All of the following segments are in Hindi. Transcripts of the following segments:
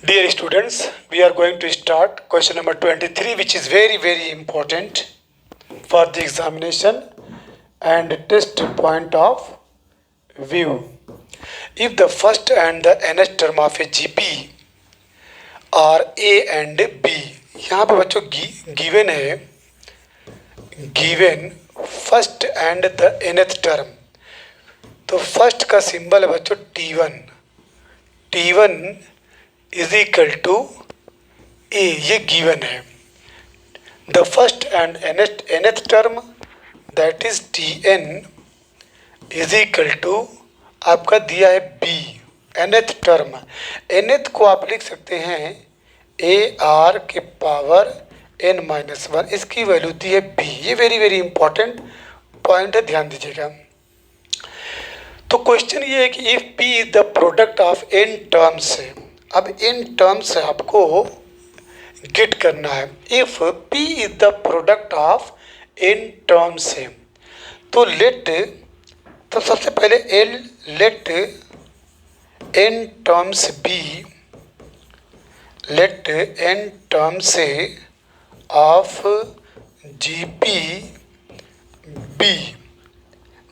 Dear students, we are going to start question number 23, which is very important for the examination and test point of view. If the first and the nth term of a GP are A and B, यहाँ पे बच्चों given है given first and the nth term, तो फर्स्ट का सिंबल है बच्चों T1, T1 is equal to ए, ये गिवन है. The first and nth term that is Tn is equal to आपका दिया है बी. nth टर्म, nth को आप लिख सकते हैं AR के पावर n-1, इसकी वैल्यू दी है बी. ये वेरी इंपॉर्टेंट पॉइंट है, ध्यान दीजिएगा. तो क्वेश्चन ये है कि if P is the product of n terms है. अब इन टर्म्स आपको गेट करना है. If P is the product of n terms है तो तो सबसे पहले let n terms be, let n terms of GP be.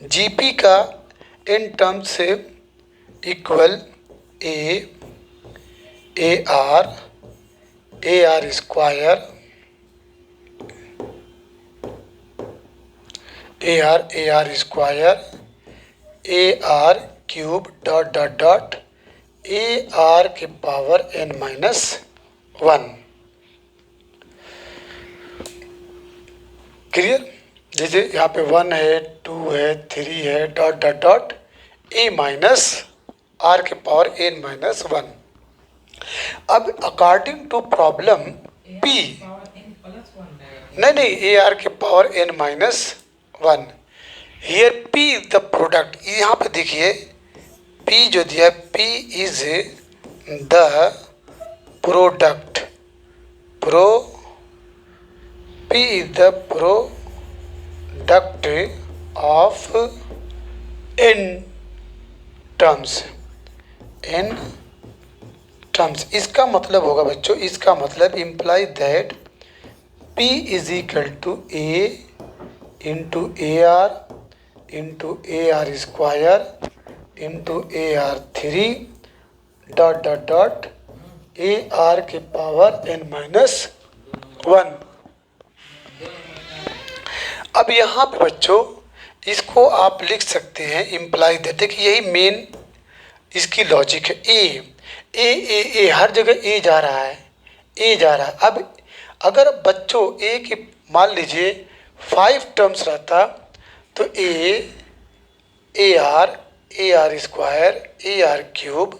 GP का n टर्म्स से equal AR square AR square AR cube dot AR के पावर n-1. क्लियर? जैसे यहाँ पे 1 है, 2 है, 3 है, डॉट A माइनस R के पावर n-1. अब अकॉर्डिंग टू प्रॉब्लम P, नहीं AR के power n-1. Here P is the product. यहाँ पे देखिए P जो दिया, P is the product, P is the product of n terms, इसका मतलब होगा बच्चों, इसका मतलब imply that P is equal to A into AR square into AR3 dot AR के पावर n-1. अब यहाँ पे बच्चों इसको आप लिख सकते हैं इम्प्लाई दैट. देखिए यही मेन इसकी लॉजिक है. ए हर जगह ए जा रहा है, अब अगर बच्चों ए के मान लीजिए 5 टर्म्स रहता तो AR square AR cube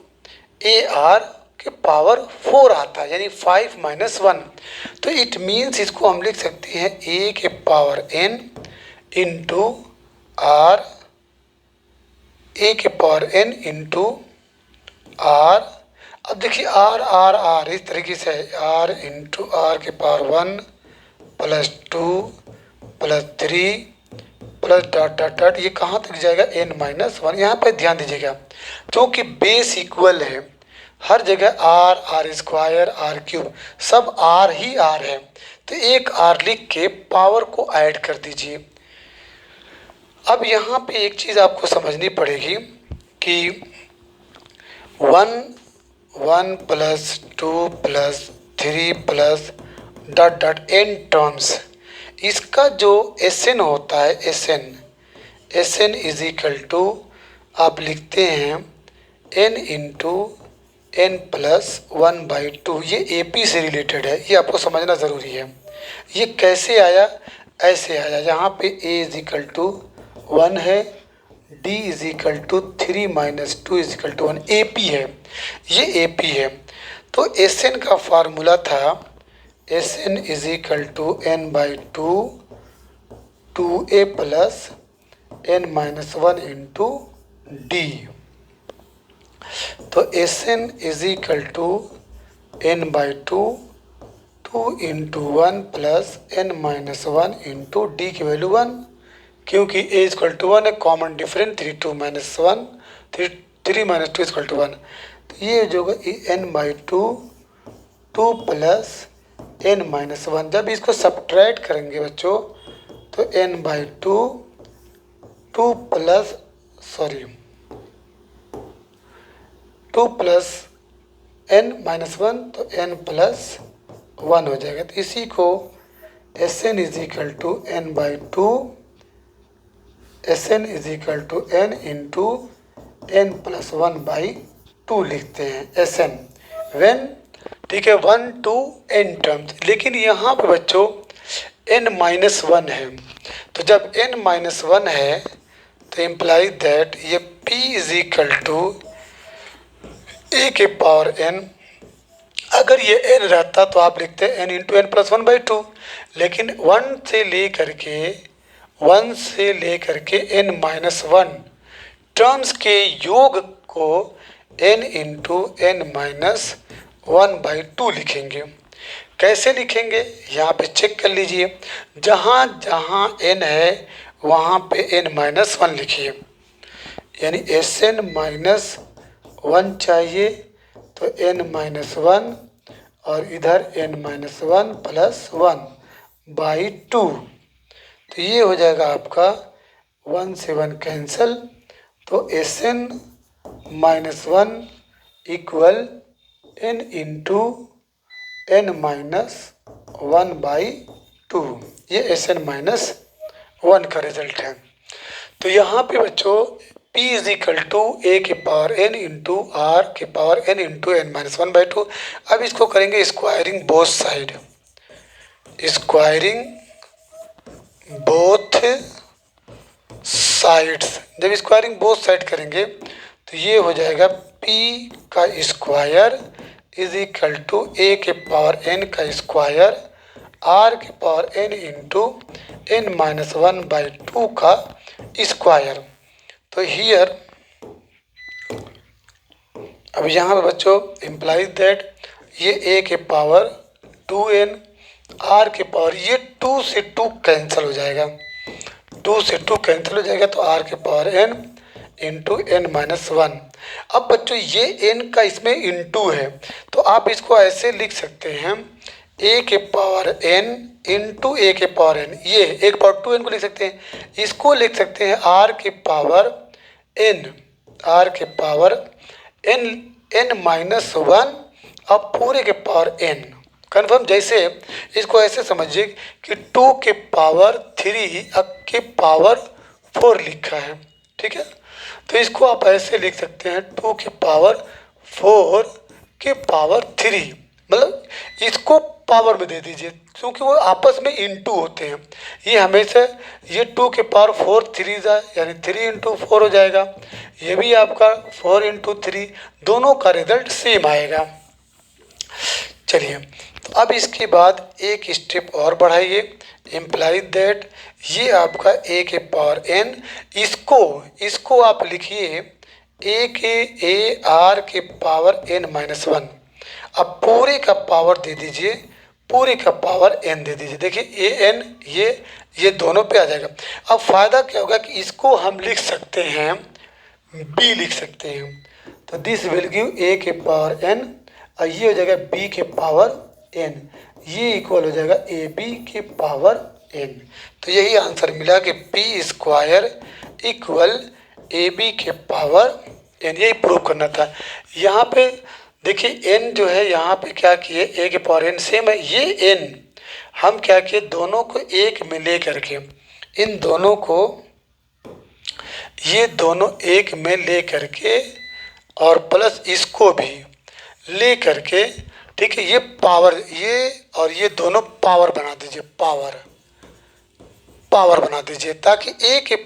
AR के पावर 4 आता, यानी 5-1. तो इट मीन्स इसको हम लिख सकते हैं A के power n into R, A के पावर n इंटू R. अब देखिए R इस तरीके से R इंटू R के power 1 plus 2 plus 3 plus dot ये कहाँ तक जाएगा n-1. यहाँ पर ध्यान दीजिएगा, क्योंकि बेस इक्वल है हर जगह R स्क्वायर R क्यूब सब R ही R है, तो एक R लिख के पावर को ऐड कर दीजिए. अब यहाँ पे एक चीज़ आपको समझनी पड़ेगी कि 1 plus 2 plus 3 plus dot n terms, इसका जो Sn होता है Sn इज इक्वल टू आप लिखते हैं n इंटू n प्लस 1/2. ये AP से रिलेटेड है, ये आपको समझना ज़रूरी है. ये कैसे आया? ऐसे आया, यहाँ पे A इज इक्वल टू 1 है, D is equal to 3 - 2 is equal to 1. AP है, ये AP है. तो Sn का फार्मूला था Sn is equal to n/2 2A plus n-1 into D. तो Sn is equal to n/2 2 into 1 plus n-1 into D की वैल्यू 1, क्योंकि A इक्वल टू 1 है, कॉमन डिफरेंस 3 - 1 3 - 2 इक्वल टू 1. तो ये जो होगा n/2 2 प्लस n-1। जब इसको सब्ट्रैक्ट करेंगे बच्चों तो n/2 2 प्लस n-1 तो n+1 हो जाएगा। तो इसी को Sn = n/2 Sn = n into n+1/2 लिखते हैं Sn व्हेन, ठीक है, 1 to n टर्म्स। लेकिन यहाँ पे बच्चों n-1 है, तो जब n-1 है तो इम्प्लाई दैट ये p = a के पावर n। अगर ये n रहता तो आप लिखते n इंटू n+1/2, लेकिन 1 से लेकर के n-1 टर्म्स के योग को n इंटू n-1/2 लिखेंगे। कैसे लिखेंगे यहाँ पे चेक कर लीजिए, जहाँ जहाँ n है वहाँ पे n-1 लिखिए, यानी Sn-1 चाहिए तो n-1 और इधर n-1 + 1/2। तो ये हो जाएगा आपका 1 से 1 कैंसिल, तो Sn-1 = n इंटू n-1/2। ये Sn-1 का रिजल्ट है। तो यहाँ पे बच्चों p = a के पावर n इंटू r के पावर n इंटू n-1/2। अब इसको करेंगे स्क्वायरिंग बोथ साइड, जब स्क्वायरिंग बोथ साइड करेंगे तो ये हो जाएगा p का स्क्वायर = a के पावर n का स्क्वायर r के पावर n इंटू n-1/2 का स्क्वायर। तो हियर अब यहाँ पे बच्चों इम्प्लाई दैट ये a के पावर 2n, r के पावर, ये 2 से 2 कैंसिल हो जाएगा, 2 से 2 कैंसिल हो जाएगा, तो r के पावर n इंटू n-1। अब बच्चों ये n का इसमें इंटू है, तो आप इसको ऐसे लिख सकते हैं a के पावर n इंटू a के पावर n, ये a के पावर 2n को लिख सकते हैं। इसको लिख सकते हैं r के पावर n-1 अब पूरे के पावर n कन्फर्म। जैसे इसको ऐसे समझिए कि 2 के पावर 3 अब के पावर 4 लिखा है, ठीक है, तो इसको आप ऐसे लिख सकते हैं 2 के पावर 4 के पावर 3, मतलब इसको पावर में दे दीजिए क्योंकि वो आपस में इंटू होते हैं। ये हमेशा ये 2 के पावर 4 3 यानी 3 इंटू 4 हो जाएगा, ये भी आपका 4 इंटू 3, दोनों का रिजल्ट सेम आएगा। चलिए, तो अब इसके बाद एक स्टेप और बढ़ाइए, इम्प्लाई दैट ये आपका a के पावर n, इसको आप लिखिए a r के पावर n-1। अब पूरे का पावर दे दीजिए, पूरे का पावर n दे दीजिए। देखिए a n ये दोनों पे आ जाएगा। अब फ़ायदा क्या होगा कि इसको हम लिख सकते हैं b लिख सकते हैं, तो दिस विल गिव a के पावर n और ये हो जाएगा b के पावर n, ये इक्वल हो जाएगा ab के पावर n। तो यही आंसर मिला कि p² = ab के पावर n, यही प्रूव करना था। यहाँ पे देखिए n जो है यहाँ पे क्या किए, a के पावर n सेम है, ये n हम क्या किए, दोनों को एक में ले करके, इन दोनों को ये दोनों एक में ले करके और प्लस इसको भी ले करके, ठीक है, ये पावर, ये और ये दोनों पावर बना दीजिए, पावर बना दीजिए, ताकि a के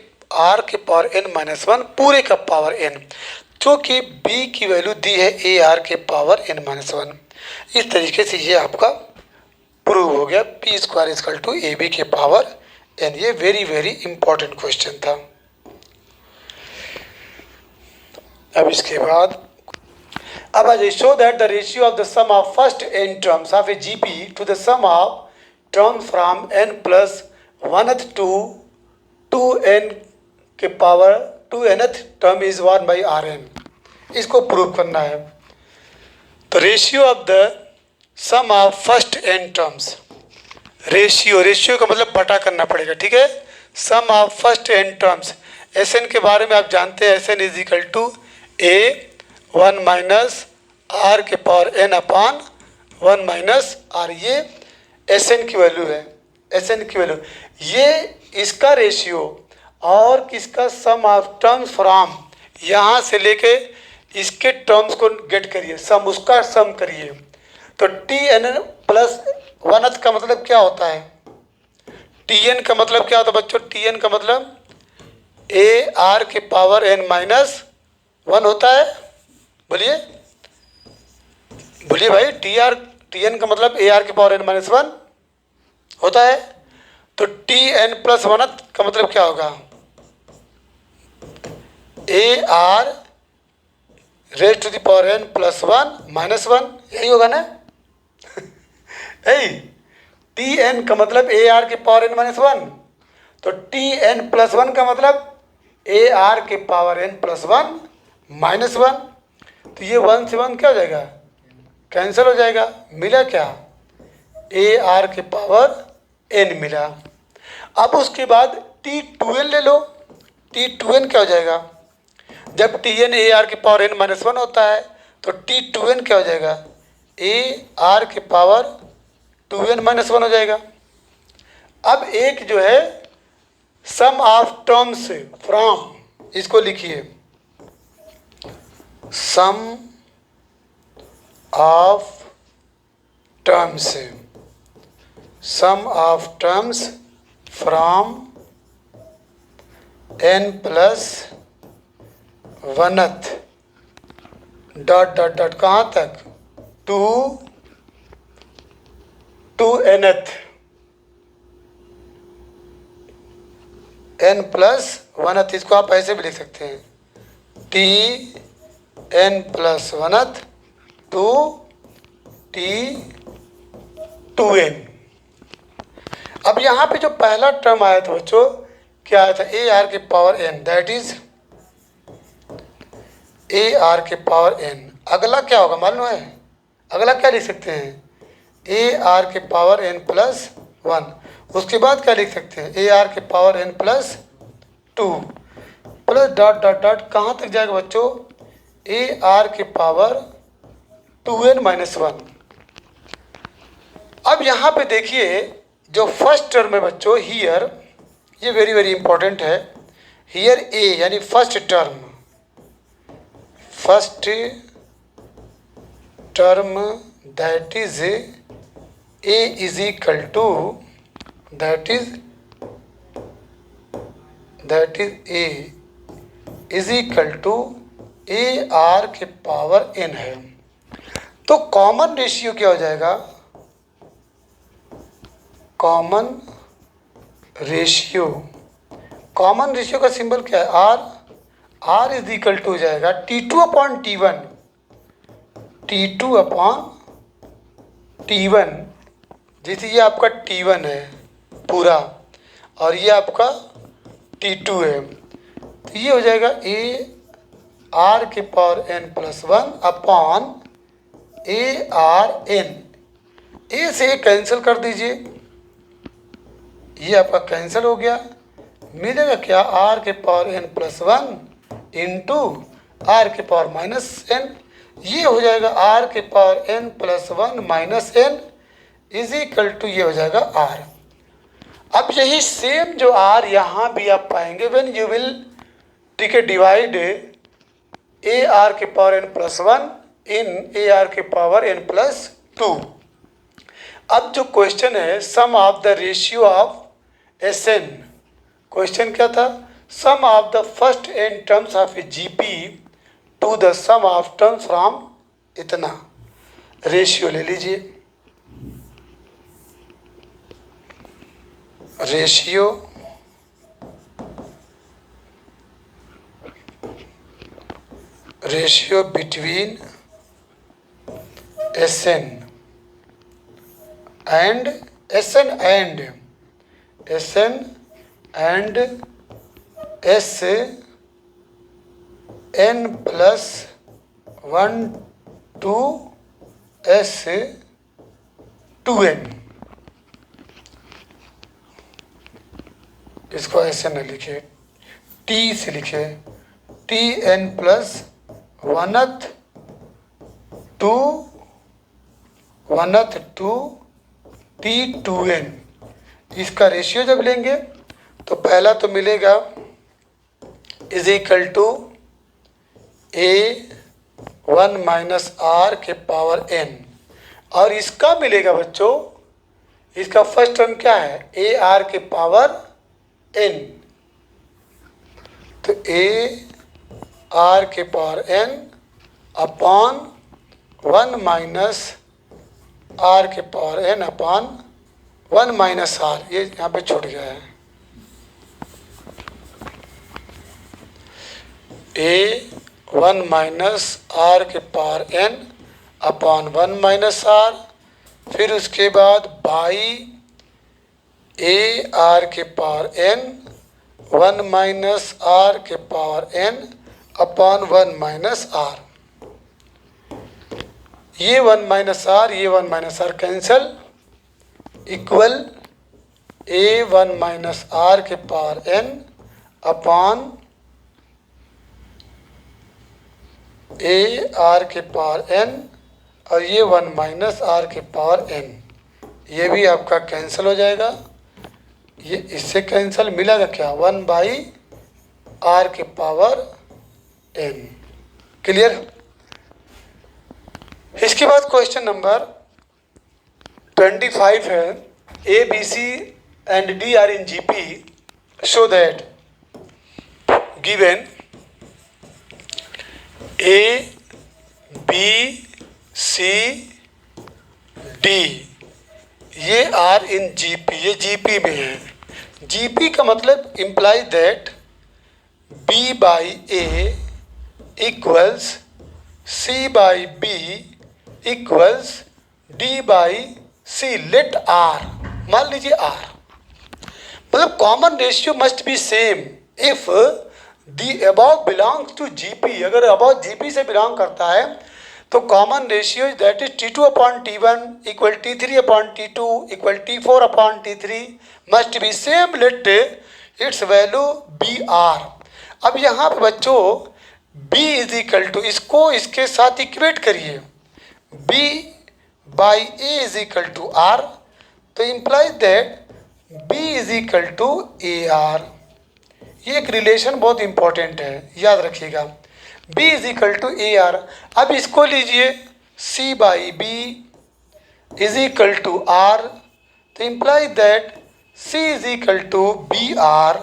r के पावर n-1 पूरे का पावर n, क्योंकि b की वैल्यू दी है a r के पावर n-1। इस तरीके से ये आपका प्रूव हो गया p² = ab के पावर n। ये वेरी इंपॉर्टेंट क्वेश्चन था। अब इसके बाद अब I show that the ratio of the sum of first n terms of a GP to the sum of terms from n+1th to 2n के power 2nth term is 1/Rn। इसको प्रूव करना है। तो ratio of the sum of first N terms. Ratio का मतलब बटा करना पड़ेगा, ठीक है। Sum of first N terms, S N के बारे में आप जानते हैं, S N is equal to A 1 minus R के power N upon 1 minus R. ये एस एन की वैल्यू है, एस एन की वैल्यू। ये इसका रेशियो और किसका सम ऑफ टर्म्स फ्रॉम, यहाँ से लेके इसके टर्म्स को गेट करिए, सम उसका सम करिए। तो टी एन प्लस 1th का मतलब क्या होता है, टी एन का मतलब क्या होता है बच्चों, टी एन का मतलब ए आर के पावर एन माइनस 1 होता है। बोलिए बोलिए भाई, टी एन का मतलब ए आर के पावर एन माइनस 1 होता है। तो टी एन प्लस 1th का मतलब क्या होगा, a r raise to the power N plus 1 minus 1, यही होगा ना। टी एन का मतलब ए आर के पावर एन माइनस 1, तो टी एन प्लस 1 का मतलब ए आर के पावर एन प्लस 1 माइनस 1। तो ये 1 से 1 क्या हो जाएगा, कैंसिल हो जाएगा। मिला क्या, ए आर के पावर एन मिला। अब उसके बाद टी टू एन ले लो, टी टू एन क्या हो जाएगा, जब टी एन ए आर के पावर एन माइनस 1 होता है तो टी टू एन क्या हो जाएगा, ए आर के पावर 2n माइनस 1 हो जाएगा। अब एक जो है सम ऑफ टर्म्स फ्रॉम, इसको लिखिए, sum of terms, sum of terms from n plus 1th dot dot dot कहाँ तक, to nth, n plus 1th, इसको आप ऐसे भी लिख सकते हैं, t n plus 1th to t two n. अब यहाँ पे जो पहला टर्म आया था बच्चों, क्या आया था, ए आर के power n, that is a are के पावर एन। अगला क्या होगा मालूम है, अगला क्या लिख सकते हैं, ए आर के पावर एन प्लस 1। उसके बाद क्या लिख सकते हैं, ए आर के power N plus 2 plus dot dot dot कहाँ तक जाएगा बच्चों, ए आर के पावर 2n माइनस 1। अब यहाँ पे देखिए जो फर्स्ट टर्म है बच्चों, हियर, ये वेरी वेरी इंपॉर्टेंट है, हियर ए यानी first term, first term that is a is equal to, that is a is equal to A R के पावर एन है। तो कॉमन रेशियो क्या हो जाएगा, कॉमन रेशियो, कॉमन रेशियो का सिंबल क्या है, r, r is equal to हो जाएगा T2 upon T1, T2 upon T1। जैसे ये आपका T1 है पूरा और ये आपका T2 है, तो ये हो जाएगा ए आर के power N plus 1 upon A R N. A से कैंसिल कर दीजिए, ये आपका कैंसिल हो गया, मिलेगा क्या, आर के power N plus 1 into r के पावर माइनस एन। ये हो जाएगा आर के power N plus 1 minus n is equal to, ये हो जाएगा आर। अब यही सेम जो आर यहाँ भी आप पाएंगे व्हेन यू विल, ठीक है, डिवाइड ए आर के power N plus 1 in A are के पावर एन प्लस 2। अब जो क्वेश्चन है sum of the ratio of S N, question क्या था, sum of the first N terms of a GP to the sum of terms from इतना। रेशियो ले लीजिए, ratio ratio between S N and S N and S N and S N plus 1 to S 2n, इसको ऐसे न लिखे, t से लिखे, tn plus 1th to t2n। इसका रेशियो जब लेंगे तो पहला तो मिलेगा is equal to a1 minus r के पावर n, और इसका मिलेगा बच्चों, इसका फर्स्ट टर्म क्या है, ए आर के पावर n, तो ए आर के power n upon 1 minus R के power n upon 1 minus R, ये यहाँ पे छूट गया है, ए 1 माइनस आर के power n upon 1 minus R, फिर उसके बाद बाई ए आर के पावर n 1 माइनस आर के power n upon 1 minus R. ये 1 माइनस आर, ये 1 minus R cancel, equal A 1 minus R के power n upon A are के पावर n, और ये 1 माइनस आर के पावर n, ये भी आपका कैंसिल हो जाएगा, ये इससे कैंसिल, मिलेगा क्या, 1 बाई आर के पावर n। क्लियर। इसके बाद क्वेश्चन नंबर 25 है, A B C and D are in GP, show that given A B C D, ये आर इन जीपी, ये जीपी में है। जीपी का मतलब imply that B by A equals C by B equals D by C, let R, मान लीजिए आर, मतलब common ratio must be same if the above belongs to GP. अगर अबव जीपी से बिलोंग करता है तो common ratio that is T2 upon T1 equal T3 upon T2 equal T4 upon T3 must be same, let its value be R. अब यहाँ पे बच्चों B इज इक्वल टू, इसको इसके साथ इक्वेट करिए, B by A is equal to R, तो implies that B is equal to A R. ये एक रिलेशन बहुत इंपॉर्टेंट है, याद रखिएगा, B is equal to A R. अब इसको लीजिए C by B is equal to R, तो implies that C is equal to B R.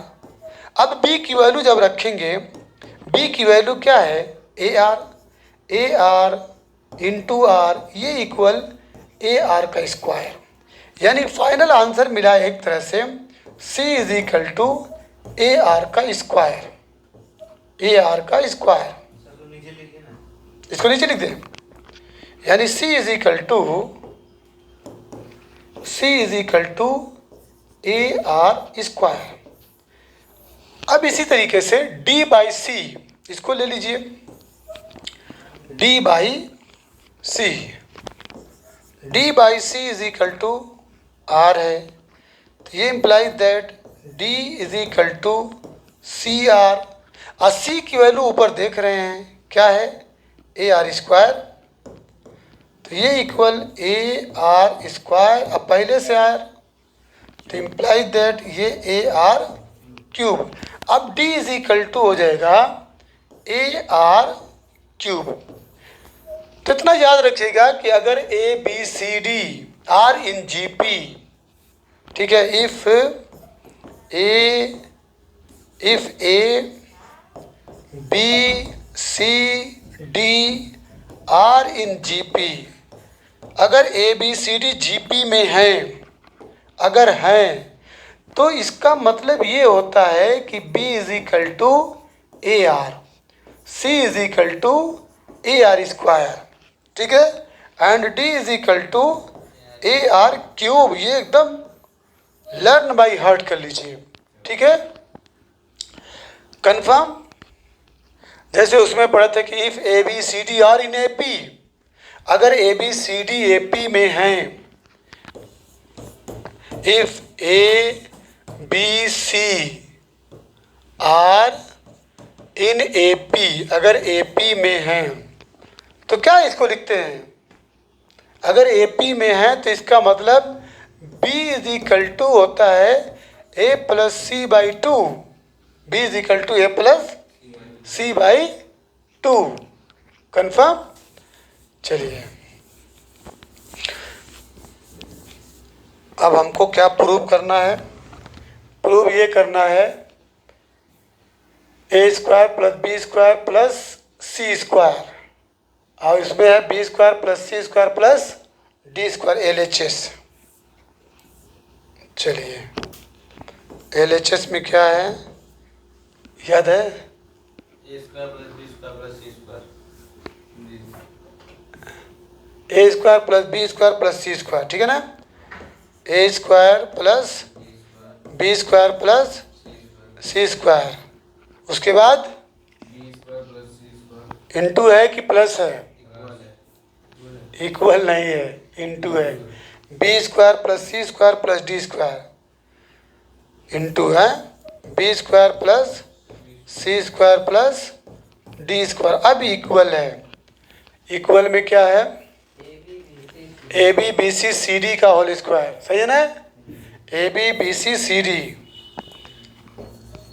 अब B की वैल्यू जब रखेंगे, B की वैल्यू क्या है, ए आर इंटू आर, ये इक्वल ए आर का स्क्वायर, यानी फाइनल आंसर मिला एक तरह से C is equal to A R का स्क्वायर, ए आर का स्क्वायर। इसको नीचे लिख दें, यानी C is equal to A R square. अब इसी तरीके से D बाई सी, इसको ले लीजिए, D by C, D by C is equal to R है, तो ये implies that D is equal to C R. और C की वैल्यू ऊपर देख रहे हैं क्या है, ए आर स्क्वायर, तो ये इक्वल ए आर स्क्वायर, अब पहले से आर, तो इम्प्लाइज दैट ये ए आर क्यूब। अब D इज इक्वल टू हो जाएगा ए आर क्यूब। तो इतना याद रखिएगा कि अगर A B C D are in G P, ठीक है, if A B C D are in G P, अगर A B C D G P में हैं, अगर हैं, तो इसका मतलब ये होता है कि B is equal to A R, C is equal to A R square, ठीक है, and D is equal to A R cube. ये एकदम लर्न बाय हार्ट कर लीजिए, ठीक है, कंफर्म। जैसे उसमें पढ़ा था कि if A B C D are in A P, अगर A B C D A P में हैं, if A B C are in A P, अगर ए पी में हैं तो क्या इसको लिखते हैं, अगर ए पी में है तो इसका मतलब B इज इक्वल टू होता है A plus C by two, B is equal to A plus C by two. Confirm. चलिए अब हमको क्या प्रूव करना है, प्रूव ये करना है A square plus B square plus C square, और इसमें है B square plus C square plus D square LHS। चलिए LHS में क्या है याद है, A square plus B square plus C square, A square plus B square plus C square, ठीक है ना, A square plus B square plus C square, उसके बाद B square plus C square into है कि प्लस है, इक्वल है, इक्वल नहीं है, इंटू है, B square plus C square plus D square, into है B square plus C square plus D square. अब इक्वल है, इक्वल में क्या है, A B B C C D का होल स्क्वायर, सही है ना, A B B C C D,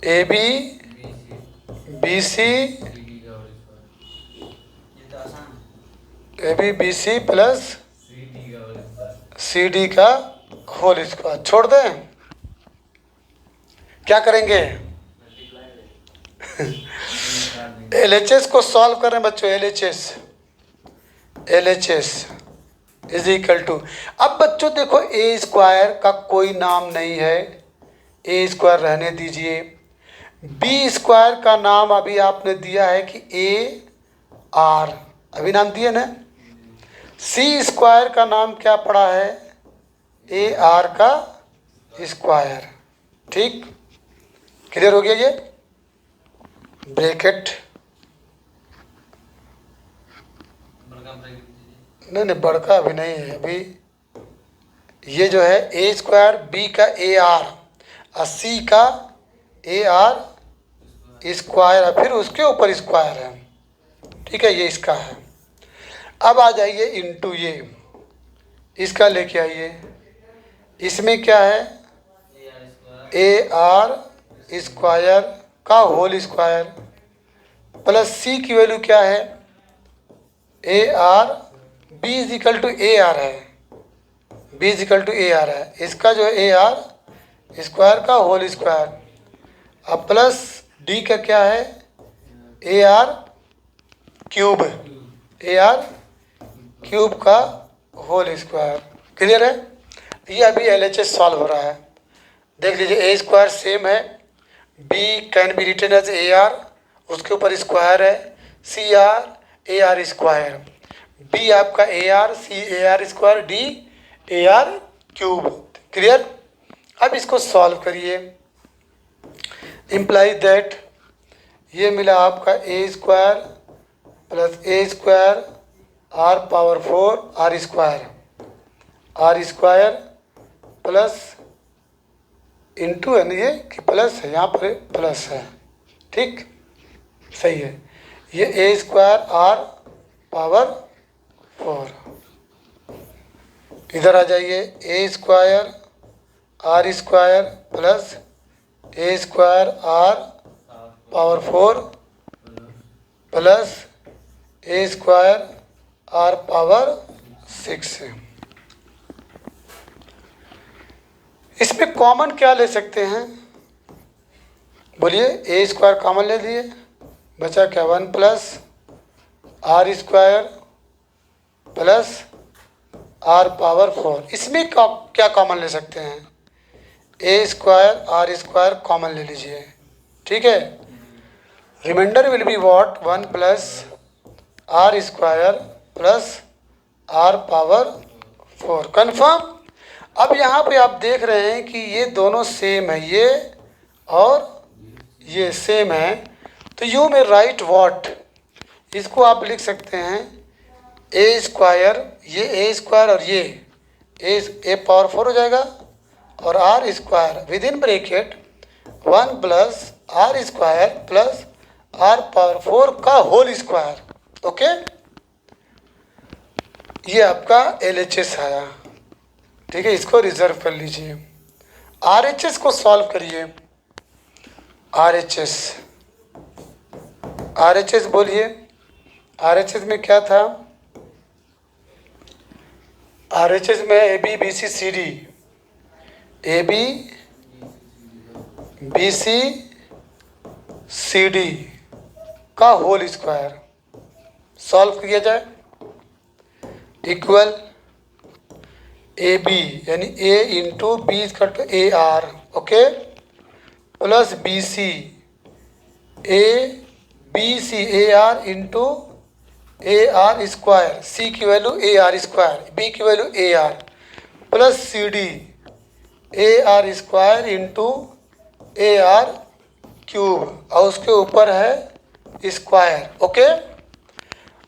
A B B C D का होल स्क्वायर, ये तो आसान है, A B B C plus C D का होल स्क्वायर, सी डी का होल स्क्वायर। छोड़ दें, क्या करेंगे LHS को सॉल्व कर रहे हैं बच्चों, LHS इज इक्वल टू, अब बच्चों देखो ए स्क्वायर का कोई नाम नहीं है, ए स्क्वायर रहने दीजिए, बी स्क्वायर का नाम अभी आपने दिया है कि ए आर, अभी नाम दिए ना, सी स्क्वायर का नाम क्या पड़ा है, ए आर का स्क्वायर, ठीक, क्लियर हो गया ये, ब्रैकेट, बड़का ब्रैकेट दीजिए, नहीं बड़का अभी नहीं है, अभी ये जो है ए स्क्वायर बी का ए आर और सी का ए आर स्क्वायर है, फिर उसके ऊपर स्क्वायर है, ठीक है, ये इसका है। अब आ जाइए इंटू ये, इसका लेके आइए, इसमें क्या है, ए आर स्क्वायर का होल स्क्वायर प्लस सी की वैल्यू क्या है, A R, B is equal to A R है, B is equal to A R है, इसका जो है ए आर स्क्वायर का होल स्क्वायर, अब प्लस डी का क्या है, A R cube, A R cube का होल स्क्वायर। क्लियर है, ये अभी LHS सॉल्व हो रहा है, देख लीजिए, ए स्क्वायर सेम है, B can be written as A R, उसके ऊपर स्क्वायर है, C R A R square, B आपका A R, C A R square, D A R cube. Clear, अब इसको सॉल्व करिए, इम्प्लाइज दैट ये मिला आपका A square plus A square R power 4 R square plus into है ना, ये कि प्लस है, यहाँ पर प्लस है, ठीक, सही है, ये ए स्क्वायर आर पावर 4, इधर आ जाइए, A square R square plus A square R power 4 plus A square R power 6 है। इसमें कॉमन क्या ले सकते हैं, बोलिए, ए स्क्वायर कॉमन ले लिए, बचा क्या, 1 plus R square plus R power 4, इसमें क्या कॉमन ले सकते हैं, A square R square common ले लीजिए, ठीक है, reminder will be what, 1 plus R square plus R power 4। Confirm. अब यहाँ पे आप देख रहे हैं कि ये दोनों सेम है, ये और ये सेम है, तो यू में राइट व्हाट, इसको आप लिख सकते हैं ए स्क्वायर, ये ए स्क्वायर और ये ए पावर 4 हो जाएगा, और R square with in bracket 1 plus R square plus R power 4 का होल स्क्वायर। ओके, ये आपका LHS आया। ठीक है, इसको रिजर्व कर लीजिए। RHS को सॉल्व करिए। RHS बोलिए, RHS में क्या था? RHS में ABBCCD, ABBCCD का होल स्क्वायर सॉल्व किया जाए, इक्वल AB यानी A into B equal to AR, okay, plus BC AR into AR square, C की वैल्यू AR स्क्वायर, B की value AR, plus CD AR square into AR cube और उसके ऊपर है स्क्वायर। ओके,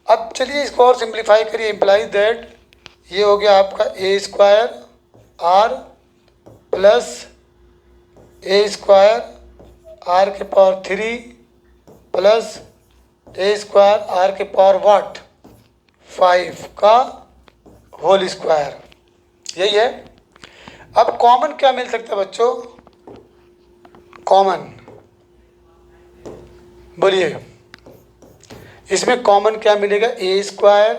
अब चलिए इसको और सिंप्लीफाई करिए। इम्प्लाई दैट ये हो गया आपका A square R plus A square R के power 3 plus A square R के पावर वाट 5 का होल स्क्वायर, यही है। अब कॉमन क्या मिल सकता है बच्चों? कॉमन बोलिए, इसमें कॉमन क्या मिलेगा? A स्क्वायर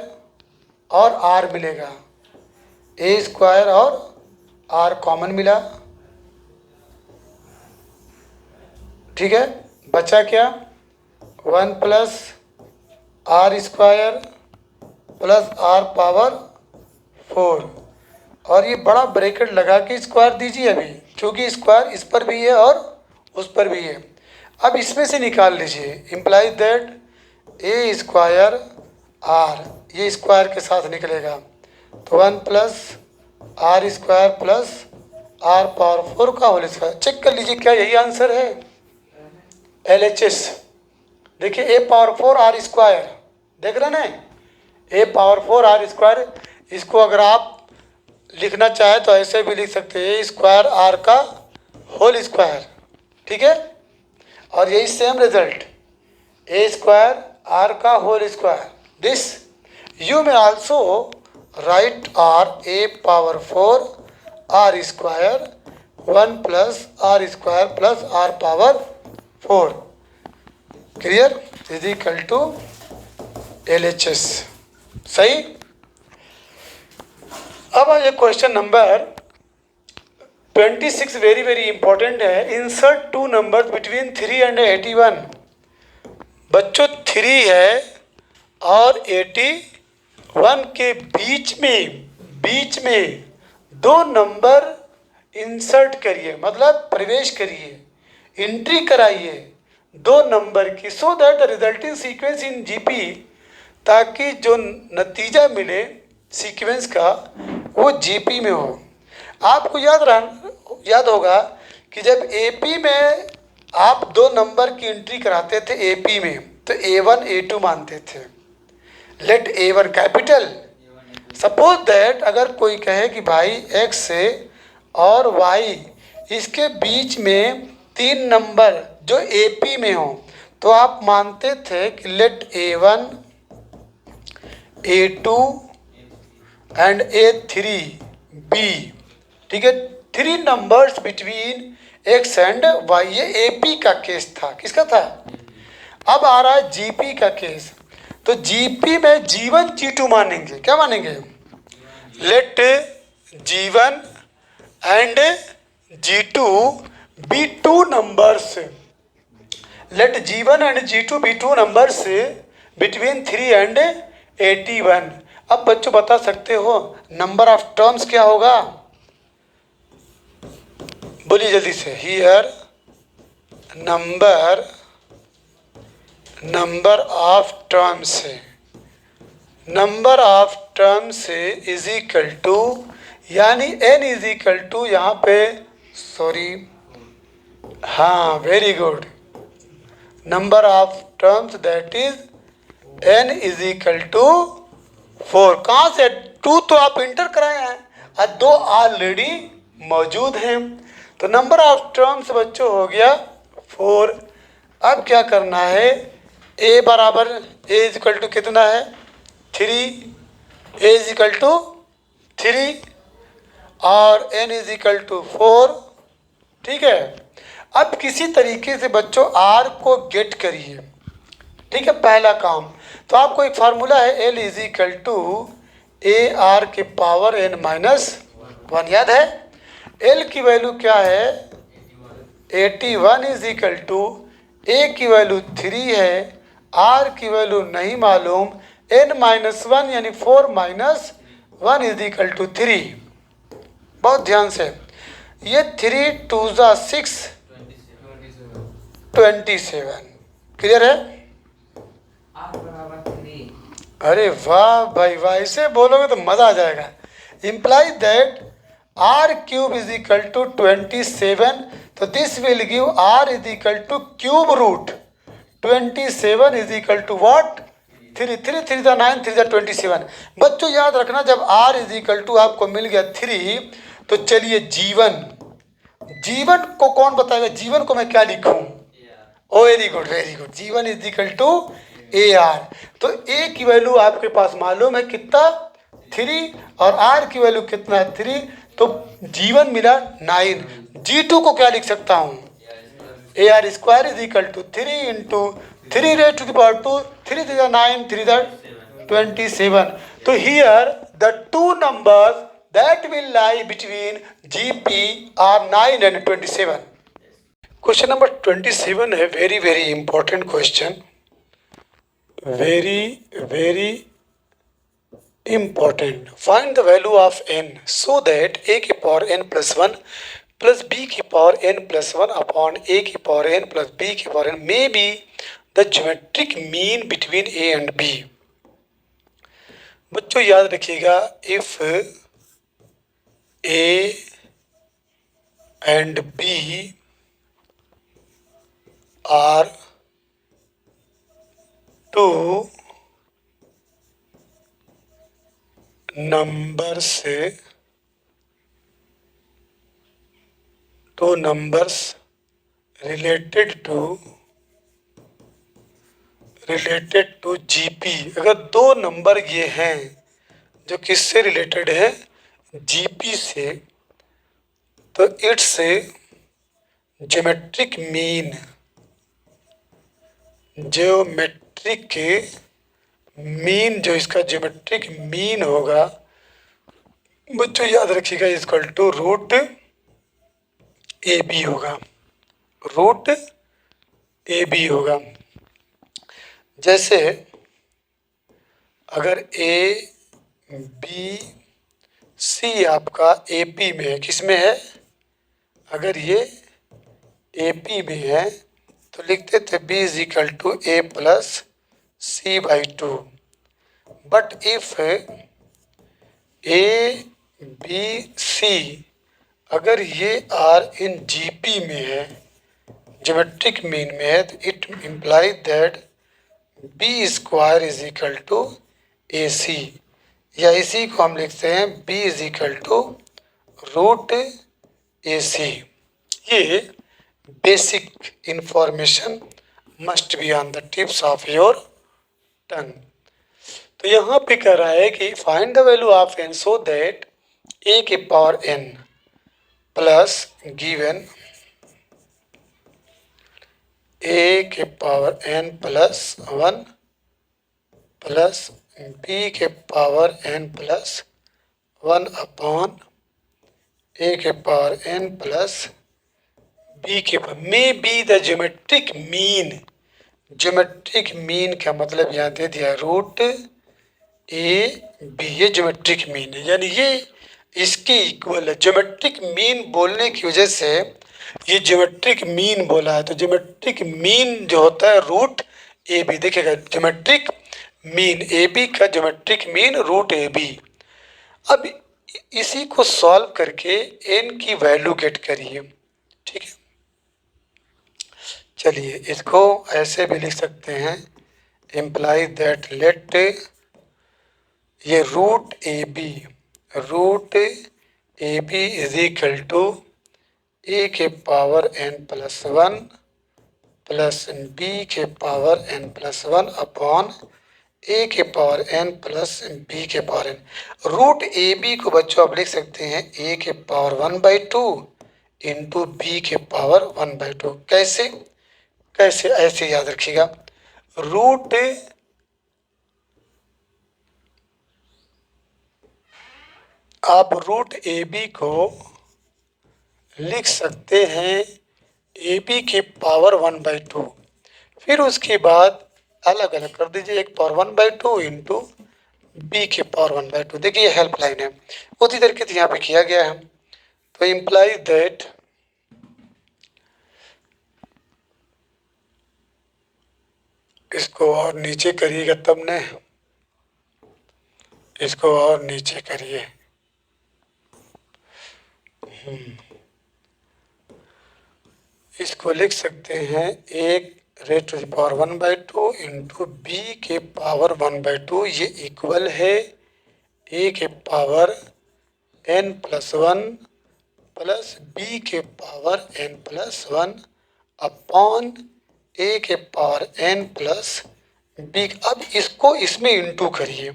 और R मिलेगा। A स्क्वायर और R कॉमन मिला, ठीक है। बचा क्या? 1 plus R square plus R power 4, और ये बड़ा ब्रैकेट लगा के स्क्वायर दीजिए अभी, क्योंकि स्क्वायर इस पर भी है और उस पर भी है। अब इसमें से निकाल लीजिए। Imply that A square R, ये स्क्वायर के साथ निकलेगा तो 1 plus R square plus R power 4 का होल स्क्वायर। चेक कर लीजिए क्या यही आंसर है? LHS देखिए, A पावर 4 R स्क्वायर, देख रहे ना, A पावर 4 R स्क्वायर। इसको अगर आप लिखना चाहे तो ऐसे भी लिख सकते हैं, A स्क्वायर R का होल स्क्वायर, ठीक है। और यही same result, A square R का whole square. This you may also write R A power 4 R square 1 plus R square plus R power 4 clear is equal to LHS। सही। अब ये question number 26 very very important है। Insert 2 numbers between 3 and 81। बच्चों 3 है और 81 के बीच में 2 नंबर इंसर्ट करिए, मतलब प्रवेश करिए, एंट्री कराइए 2 नंबर की, so that the resulting sequence in GP, ताकि जो नतीजा मिले सीक्वेंस का वो GP में हो। आपको याद होगा कि जब AP में आप 2 नंबर की एंट्री कराते थे AP में, तो A1 A2 मानते थे। Late A1 capital. Suppose that अगर कोई कहे कि भाई X से और Y इसके बीच में 3 नंबर जो AP में हो, तो आप मानते थे कि late A1 A2 and A3 B, ठीक है। 3 numbers between X and Y, ये AP का केस था। किसका था? अब आ रहा है GP का केस। तो GP में G1 G2 मानेंगे। क्या मानेंगे? Let G1 and G2 be 2 numbers. Let G1 and G2 be 2 numbers between 3 and 81। अब बच्चों बता सकते हो नंबर ऑफ टर्म्स क्या होगा? बोलिए जल्दी से। हियर नंबर ऑफ टर्म्स है, number of terms is equal to, यानी n इज इक्वल टू, यहाँ पे सॉरी, हाँ very good, number of terms that is n is equal to 4। कहाँ से? 2 तो आप इंटर कराए हैं और 2 ऑलरेडी मौजूद हैं। तो नंबर ऑफ टर्म्स बच्चों हो गया 4। अब क्या करना है, ए बराबर ए इज इक्वल टू कितना है 3, ए इज इक्वल टू 3 और एन इज इक्वल टू 4। ठीक है, अब किसी तरीके से बच्चों आर को गेट करिए। ठीक है, पहला काम तो आपको एक फार्मूला है L is equal to A R के पावर एन माइनस 1, याद है। एल की वैल्यू क्या है 81 इज इक्वल टू ए की वैल्यू 3 है, आर की वैल्यू नहीं मालूम, एन माइनस 1 यानी 4 माइनस 1 इज इक्वल टू 3। बहुत ध्यान से, ये 3 2 जा 6 27। क्लियर है? आर बराबर 3। अरे वाह भाई वाह, इसे बोलोगे तो मजा आ जाएगा। Implies that R cube is equal to 27, तो this will give R is equal to cube root 27 is equal to what 3 3 3 जा 9 3 जा 27। बच्चों याद रखना, जब आर इज इक्वल टू आपको मिल गया 3, तो चलिए जीवन, जीवन को कौन बताएगा, जीवन को मैं क्या लिखूं? Oh very good very good, G one is equal to A R. तो ए की वैल्यू आपके पास मालूम है कितना 3 और आर की वैल्यू कितना है 3, तो जीवन मिला 9। जी2 को क्या लिख सकता हूँ, A R square is equal to 3 into 3 raise to the power 2, 3 3 9 3 27। तो here the two numbers that will lie between GP are 9 and 27. Question number 27 है very important question, very important. Find the value of n so that a की power n plus 1 plus b की power n plus 1 upon a की power n plus b की power n may be the geometric mean between a and b. बच्चों याद रखिएगा, if A and B are two numbers related to GP। अगर दो नंबर ये हैं जो किससे रिलेटेड है, जीपी से, तो इट्स ज्योमेट्रिक मीन जो इसका ज्योमेट्रिक मीन होगा बच्चों याद रखिएगा equal to root A B होगा, रूट ए बी होगा। जैसे अगर ए बी सी आपका एपी में है, किस में है, अगर ये एपी में है तो लिखते थे B is equal to A plus C by 2। But if A B C अगर ये आर इन जीपी में है, ज्योमेट्रिक मीन में है, तो it imply that B square is equal to A C, या इसी को हम लिखते हैं b is equal to root A C. ये basic information must be on the tips of your tongue. तो यहाँ पे कह रहा है कि find the value of n so that a के power n plus given a के power n plus 1 plus b के power n plus 1 upon a के पावर n प्लस b के पावर में be the geometric mean. Geometric mean का मतलब यहाँ दे दिया रूट ए बी, ये ज्योमेट्रिक मीन है, यानी ये इसके इक्वल है। ज्योमेट्रिक मीन बोलने की वजह से ये ज्योमेट्रिक मीन बोला है, तो ज्योमेट्रिक मीन जो होता है रूट ए बी। देखिएगा ज्योमेट्रिक मीन ए बी का geometric mean root A B. अब इसी को सॉल्व करके एन की वैल्यू गेट करिए। ठीक है, चलिए इसको ऐसे भी लिख सकते हैं, इम्प्लाई दैट लेट ये root A A B is equal to A के power n plus one plus B के power n plus one upon A के पावर n प्लस बी के power n। Root A B को बच्चों आप लिख सकते हैं ए के पावर 1/2 इंटू बी के पावर 1/2। कैसे कैसे ऐसे याद रखिएगा। रूट आप रूट ए बी को लिख सकते हैं ए बी के पावर 1/2, फिर उसके बाद अलग अलग कर दीजिए, एक पावर 1/2 इंटू बी के पावर 1/2। देखिए ये हेल्प लाइन है, उसी तरीके से यहाँ पे किया गया है। तो इम्प्लाइज दैट इसको और नीचे करिएगा तब ने, इसको और नीचे करिए। इसको लिख सकते हैं एक raised to the power 1/2 into B के पावर 1/2, ये इक्वल है ए के power n plus one plus B के power n plus one upon A के पावर n प्लस बी। अब इसको इसमें इंटू करिए,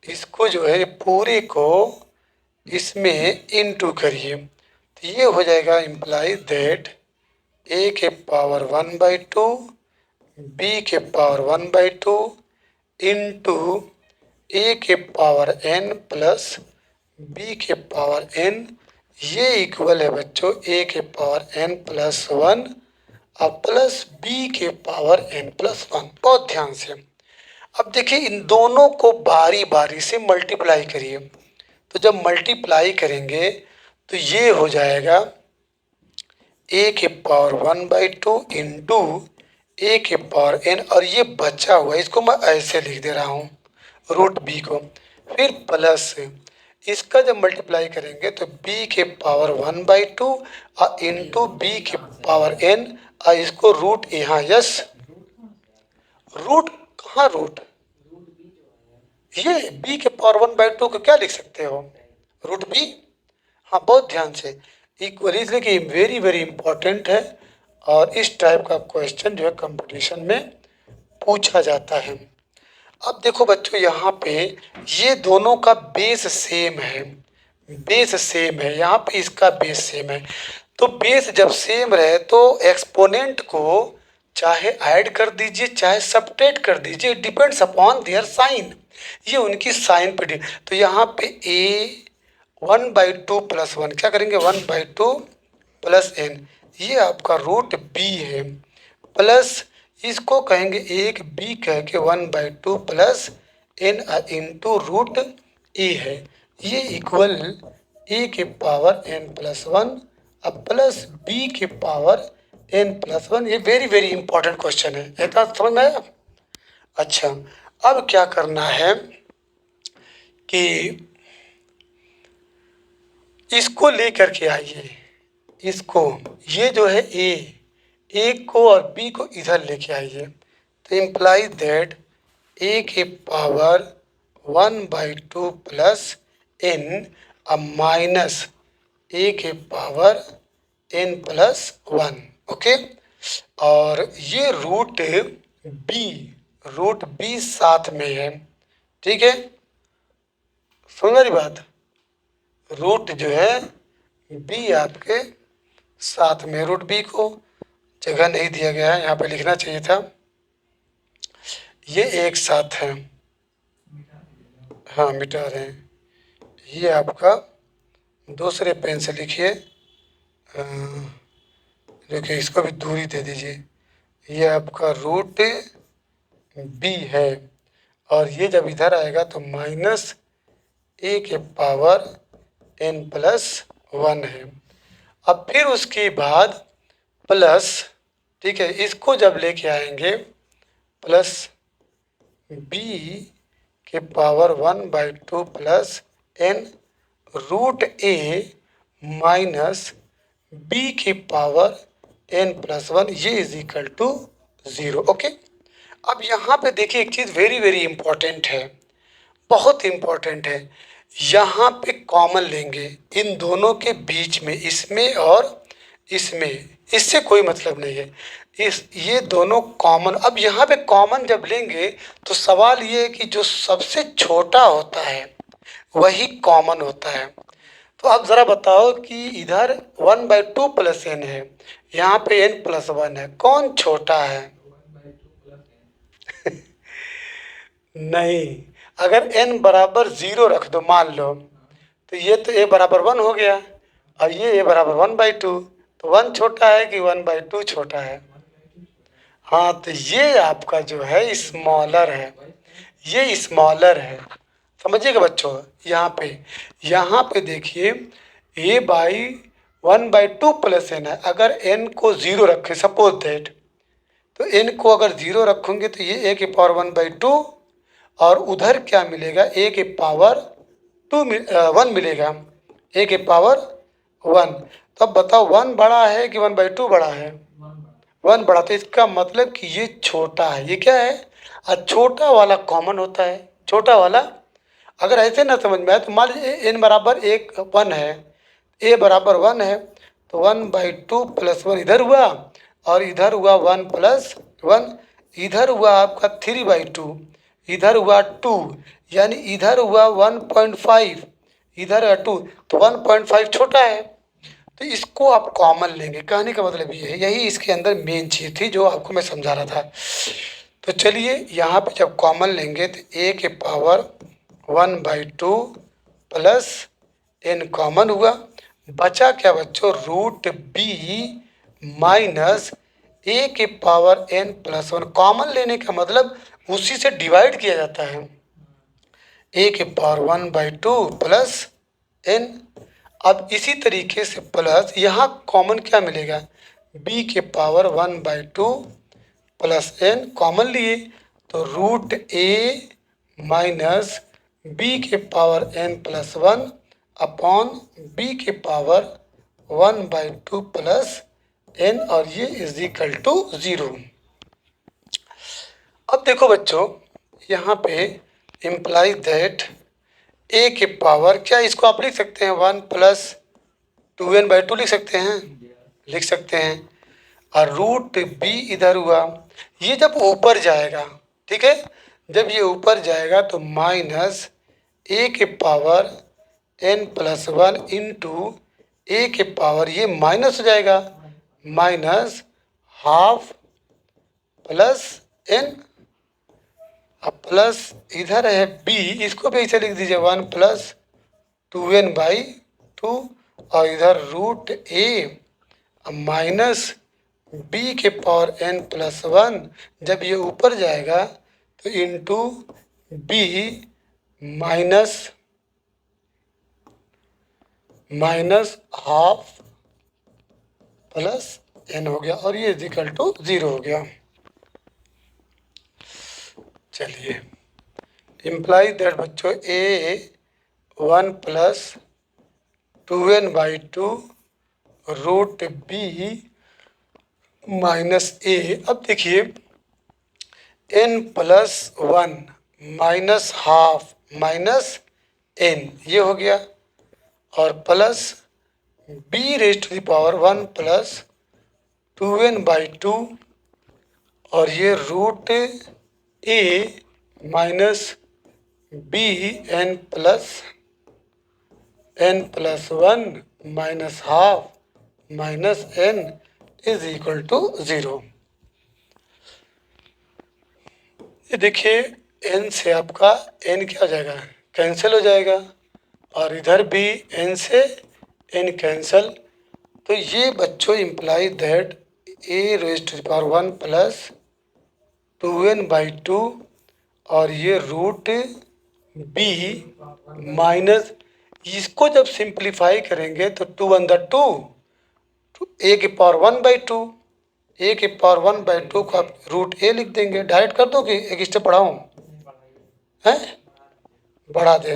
इसको जो है पूरे को इसमें इंटू करिए, तो ये हो जाएगा इम्प्लाई दैट ए के पावर 1/2 बी के पावर 1/2 इंटू ए के पावर n प्लस बी के पावर n, ये इक्वल है बच्चों ए के पावर n प्लस वन और प्लस बी के पावर n प्लस वन। बहुत ध्यान से अब देखिए इन दोनों को बारी बारी से मल्टीप्लाई करिए। तो जब मल्टीप्लाई करेंगे तो ये हो जाएगा ए के पावर 1/2 इंटू ए के पावर n, और ये बचा हुआ इसको मैं ऐसे लिख दे रहा हूँ रूट बी को, फिर प्लस इसका जब मल्टीप्लाई करेंगे तो b के पावर 1/2 और इंटू बी के पावर n, और इसको रूट यहाँ यस रूट कहाँ रूट ये b के पावर 1/2 को क्या लिख सकते हो रूट b। हाँ बहुत ध्यान से इक्वल, इसलिए कि वेरी वेरी इंपॉर्टेंट है और इस टाइप का क्वेश्चन जो है कंपटीशन में पूछा जाता है। अब देखो बच्चों यहाँ पे ये दोनों का बेस सेम है, बेस सेम है, यहाँ पे इसका बेस सेम है। तो बेस जब सेम रहे तो एक्सपोनेंट को चाहे ऐड कर दीजिए चाहे सब्ट्रैक्ट कर दीजिए, डिपेंड्स अपॉन देयर साइन, ये उनकी साइन पे। तो यहाँ पे ए 1/2 प्लस वन क्या करेंगे 1/2 प्लस n, ये आपका रूट b है, प्लस इसको कहेंगे एक b कह के 1/2 plus n into root a है, ये इक्वल a के पावर n प्लस वन अब प्लस b के पावर n प्लस वन। ये वेरी वेरी इंपॉर्टेंट क्वेश्चन है, इतना समझ में आया। अच्छा अब क्या करना है कि इसको लेकर के आइए, इसको ये जो है ए को और बी को इधर लेके आइए। तो इम्प्लाई दैट ए के पावर 1/2 प्लस n अब माइनस ए के power n plus one. Okay, और ये रूट बी साथ में है, ठीक है समझ रही बात। रूट जो है बी आपके साथ में, रूट बी को जगह नहीं दिया गया है, यहाँ पे लिखना चाहिए था, ये एक साथ है। हाँ मिटा रहे हैं, ये आपका दूसरे पेन से लिखिए, देखिए इसको भी दूरी दे दीजिए, ये आपका रूट बी है और ये जब इधर आएगा तो माइनस ए के पावर n प्लस वन है। अब फिर उसके बाद प्लस, ठीक है, इसको जब लेके आएंगे प्लस b के power 1/2 plus n root a minus b के पावर n प्लस वन, ये इज इक्वल टू 0। ओके, अब यहाँ पे देखिए एक चीज़ वेरी वेरी इंपॉर्टेंट है, बहुत इंपॉर्टेंट है। यहाँ पे कॉमन लेंगे इन दोनों के बीच में, इसमें और इसमें, इससे कोई मतलब नहीं है। ये दोनों कॉमन, अब यहाँ पे कॉमन जब लेंगे तो सवाल ये है कि जो सबसे छोटा होता है वही कॉमन होता है। तो अब ज़रा बताओ कि इधर 1/2 प्लस एन है, यहाँ पे n+1 है, कौन छोटा है? नहीं, अगर n बराबर 0 रख दो मान लो, तो ये तो a बराबर 1 हो गया, और ये a बराबर 1/2, तो 1 छोटा है कि 1/2 छोटा है? हाँ, तो ये आपका जो है स्मॉलर है, ये स्मॉलर है। समझिएगा बच्चों, यहाँ पे देखिए a बाई 1/2 प्लस एन है। अगर n को 0 रखें, सपोज दैट, तो n को अगर 0 रखोगे तो ये a की पावर 1/2, और उधर क्या मिलेगा, a के पावर 1 मिलेगा, a के पावर 1। तो अब बताओ 1 बड़ा है कि 1/2 बड़ा है? 1 बड़ा, तो इसका मतलब कि ये छोटा है। ये क्या है? छोटा वाला कॉमन होता है, छोटा वाला। अगर ऐसे ना समझ में आए तो मान लीजिए n बराबर 1 है, a बराबर 1 है, तो 1/2 प्लस 1 इधर हुआ, और इधर हुआ 1+1, इधर हुआ आपका 3/2, इधर हुआ 2, यानी इधर हुआ 1.5, इधर है 2, तो 1.5 छोटा है। तो इसको आप कॉमन लेंगे, कहने का मतलब ये है, यही इसके अंदर मेन चीज़ थी जो आपको मैं समझा रहा था। तो चलिए यहाँ पे जब कॉमन लेंगे तो a के पावर 1/2 प्लस n कॉमन हुआ, बचा क्या बच्चों, √b माइनस a के पावर n+1। कॉमन लेने का मतलब उसी से डिवाइड किया जाता है, a के पावर 1/2 प्लस n। अब इसी तरीके से प्लस यहाँ कॉमन क्या मिलेगा, b के पावर 1/2 प्लस n कॉमन लिए, तो √a माइनस b के पावर n+1 अपॉन b के पावर 1/2 प्लस n, और ये इज इक्वल टू 0। अब देखो बच्चों, यहाँ पे इम्प्लाई दैट a के पावर, क्या इसको आप लिख सकते हैं 1 + 2n/2 लिख सकते हैं? लिख सकते हैं। और √b इधर हुआ, ये जब ऊपर जाएगा, ठीक है, जब ये ऊपर जाएगा तो माइनस a के पावर n+1 इंटू a के पावर, ये माइनस हो जाएगा, माइनस हाफ प्लस n, अब प्लस इधर है b, इसको भी ऐसे लिख दीजिए 1 + 2n/2, और इधर √a माइनस b के पावर n+1, जब ये ऊपर जाएगा तो into b minus half plus n हो गया, और ये इज इक्वल टू 0 हो गया। चलिए, इम्प्लाई दैट बच्चों a 1 + 2n/2 √b minus a। अब देखिए n+1 minus half minus n, ये हो गया, और प्लस b⁻1 + 2n/2, और ये √a minus n+1 minus half minus n is equal to 0। ये देखिए n से आपका n क्या हो जाएगा, कैंसिल हो जाएगा, और इधर भी n से n कैंसिल। तो ये बच्चों इम्प्लाई दैट a⁻1 + 2n/2, और ये √b माइनस, इसको जब सिंप्लीफाई करेंगे तो 2 × 2, तो a के पावर 1/2, a के पावर 1/2 को आप √a लिख देंगे। डायरेक्ट कर दो कि एक स्टेप बढ़ाऊँ? हैं, बढ़ा दे।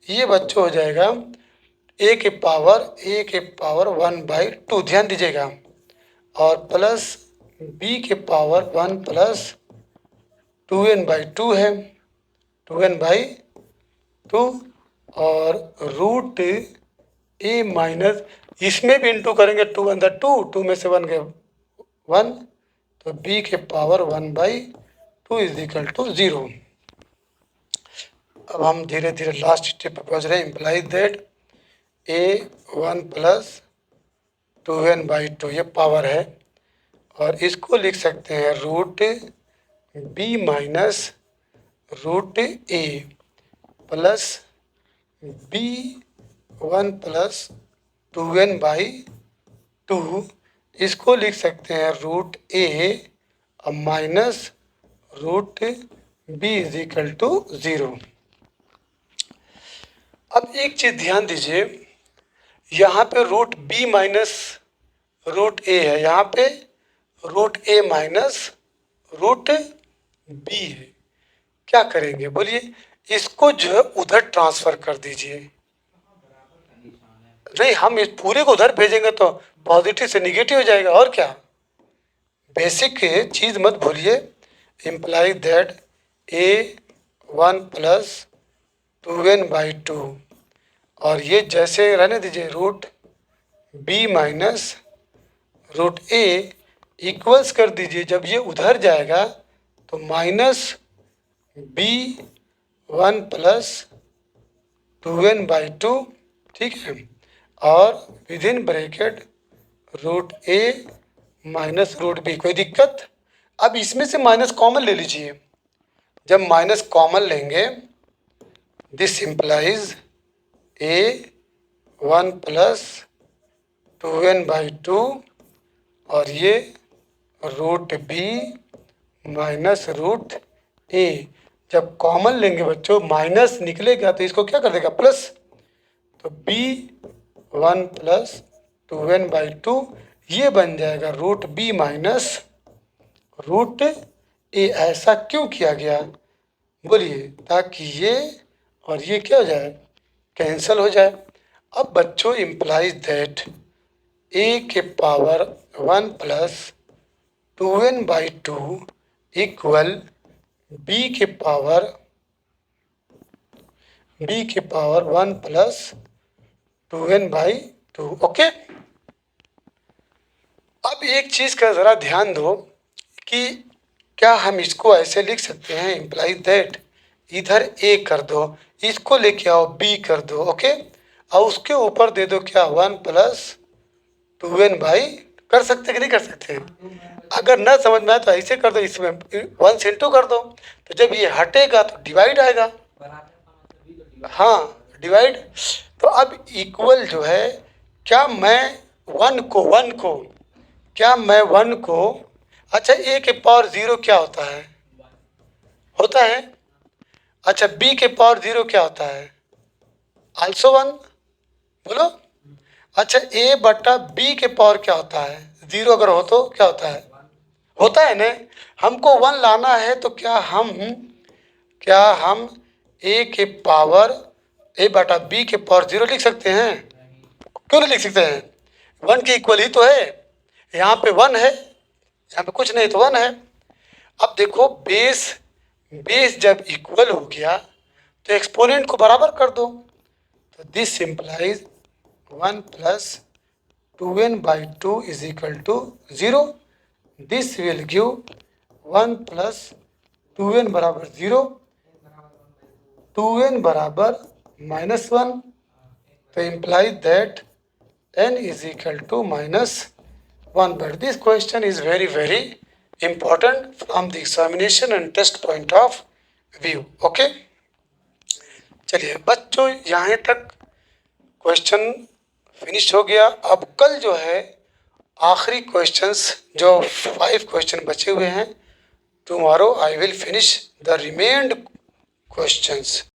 ये बच्चों हो जाएगा a के पावर 1/2, ध्यान दीजिएगा, और प्लस b के पावर 1 + 2n/2 है, 2n/2, और रूट ए माइनस, इसमें भी इंटू करेंगे, 2 वन द 2, 2 में से 1 गए 1, तो b के पावर 1/2 इज इक्वल टू 0। अब हम धीरे धीरे लास्ट स्टेप पे पहुँच रहे हैं। Implies that a1 plus 2n/2 ये पावर है, और इसको लिख सकते हैं root b minus root a plus b1 plus 2n/2, इसको लिख सकते हैं रूट a और minus root b is equal to 0। अब एक चीज़ ध्यान दीजिए, यहाँ पे root b minus root a है, यहाँ पे root a minus root b है। क्या करेंगे बोलिए? इसको जो है उधर ट्रांसफ़र कर दीजिए। नहीं, हम इस पूरे को उधर भेजेंगे तो पॉजिटिव से निगेटिव हो जाएगा, और क्या। बेसिक चीज़ मत भूलिए। Imply that a1 plus 2n/2, और ये जैसे रहने दीजिए, root b minus root a equals कर दीजिए। जब ये उधर जाएगा तो माइनस b1 प्लस 2n/2, ठीक है, और with in bracket root a minus root b। कोई दिक्कत? अब इसमें से माइनस कॉमन ले लीजिए। जब माइनस कॉमन लेंगे, this implies a1 plus 2n/2 और ये root b minus root a। जब कॉमन लेंगे बच्चों, माइनस निकलेगा तो इसको क्या कर देगा? प्लस। तो b1 प्लस 2n/2 ये बन जाएगा root b minus root a। ऐसा क्यों किया गया बोलिए? ताकि ये और ये क्या हो जाए? कैंसिल हो जाए। अब बच्चों इम्प्लाइज दैट a के power 1 plus 2n/2 equal b के पावर 1 प्लस 2n/2। ओके। अब एक चीज़ का ज़रा ध्यान दो कि क्या हम इसको ऐसे लिख सकते हैं? इम्प्लाई दैट इधर a कर दो, इसको लेके आओ b कर दो, ओके, और उसके ऊपर दे दो क्या? 1 प्लस 2n/, कर सकते कि नहीं कर सकते? अगर ना समझ में आए तो ऐसे कर दो, इसमें 1 से इंटू कर दो, तो जब ये हटेगा तो डिवाइड आएगा। हाँ, डिवाइड। तो अब इक्वल जो है, क्या मैं 1 को अच्छा, a के पावर 0 क्या होता है? होता है। अच्छा, b के पावर 0 क्या होता है? आल्सो 1। बोलो। अच्छा, a बटा b के पावर क्या होता है? 0 अगर हो तो क्या होता है? होता है ना। हमको 1 लाना है, तो क्या हम a के पावर a बटा b के पावर 0 लिख सकते हैं? क्यों नहीं लिख सकते हैं? 1 के इक्वल ही तो है। यहाँ पे 1 है, यहाँ पे कुछ नहीं तो 1 है। अब देखो, बेस जब इक्वल हो गया तो एक्सपोनेंट को बराबर कर दो। तो this implies 1 plus 2n/2 is equal to 0। This will give 1 plus 2n बराबर 0, 2n बराबर -1। तो implies that n is equal to -1. But this question is very important from the examination and test point of view. Okay? चलिए बच्चों, यहाँ तक क्वेश्चन फिनिश हो गया। अब कल जो है आखिरी क्वेश्चंस, जो 5 क्वेश्चन बचे हुए हैं, tomorrow I will finish the remained questions.